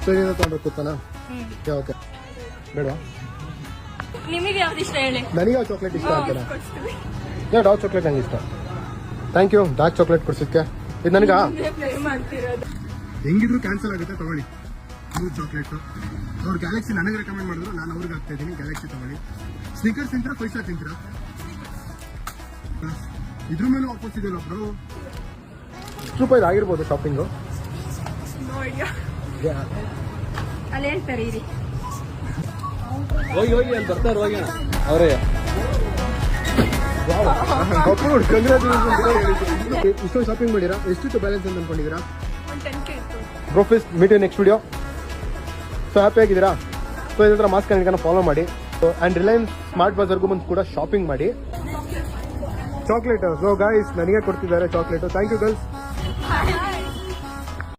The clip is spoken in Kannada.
ಸೊ ಏನೇನೋ ತೊಗೊಂಡ್ರೆ ಕೂತಾನ ಓಕೆ ಬೇಡವಾ ನಿಮಗೆ ಯಾವ್ದು ಇಷ್ಟ ಹೇಳಿ. ನನಗೆ ಯಾವ ಚಾಕ್ಲೇಟ್ ಇಷ್ಟ ಅಂತಾನೆ ಡಾರ್ಕ್ ಚಾಕ್ಲೇಟ್ ನಂಗೆ ಇಷ್ಟ. ಥ್ಯಾಂಕ್ ಯು ಡಾರ್ಕ್ ಚಾಕ್ಲೇಟ್ ಕೊಡ್ಸಿದ್ಕೆ. ಇದು ನನಗ ಹೆಂಗಿದ್ರು ಕ್ಯಾನ್ಸಲ್ ಆಗುತ್ತೆ ತಗೊಳ್ಳಿ 3 ಚಾಕ್ಲೇಟು. ಅವ್ರು ಗ್ಯಾಲಕ್ಸಿ ನನಗೆ ರೆಕಮೆಂಡ್ ಮಾಡಿದ್ರು, ನಾನು ಅವ್ರಿಗೆ ಆಗ್ತಾ ಇದ್ದೀನಿ ಗ್ಯಾಲಕ್ಸಿ ತಗೊಳ್ಳಿ. ಸ್ನಿಕರ್ಸ್ ತಿಂತೀರಾ ಪೈಸಾ ತಿಂತೀರಾ? ಇದ್ರ ಮೇಲೆ ವಾಪಸ್ ಇದೆಯಲ್ಲ ಬ್ರೋ. ಎಷ್ಟು ರೂಪಾಯಿ ಆಗಿರ್ಬೋದು ಶಾಪಿಂಗು? ಅಲ್ಲಿ ಹೇಳ್ತಾರೆ ಇರಿ. ಹೋಗಿ ಅಲ್ಲಿ ಬರ್ತಾರೆ ಹೋಗಿ ಅವರೇ ಇಷ್ಟೊಂದು ಶಾಪಿಂಗ್ ಮಾಡಿರಾ? ಎಷ್ಟಿತ್ತು ಬ್ಯಾಲೆನ್ಸ್ ಅಂತ ಅನ್ಕೊಂಡಿದ್ದೀರಾ? 10K ಇತ್ತು. Brofist meet you next video. So happy ಆಗಿದ್ದೀರಾ? ಸೊ ಇದ್ರ ಹತ್ರ ಮಾಸ್ಕ್ ಕನೆಕ್ಟ್ನ ಫಾಲೋ ಮಾಡಿ. ಸೊ ಆ್ಯಂಡ್ ರಿಲಯನ್ಸ್ ಸ್ಮಾರ್ಟ್ ಬಜಾರ್ಗೂ ಬಂದು ಕೂಡ ಶಾಪಿಂಗ್ ಮಾಡಿ. ಚಾಕ್ಲೇಟ್ ಸೊ ಗೈಸ್ ನನಗೆ ಕೊಡ್ತಿದ್ದಾರೆ ಚಾಕ್ಲೇಟು. Thank you girls.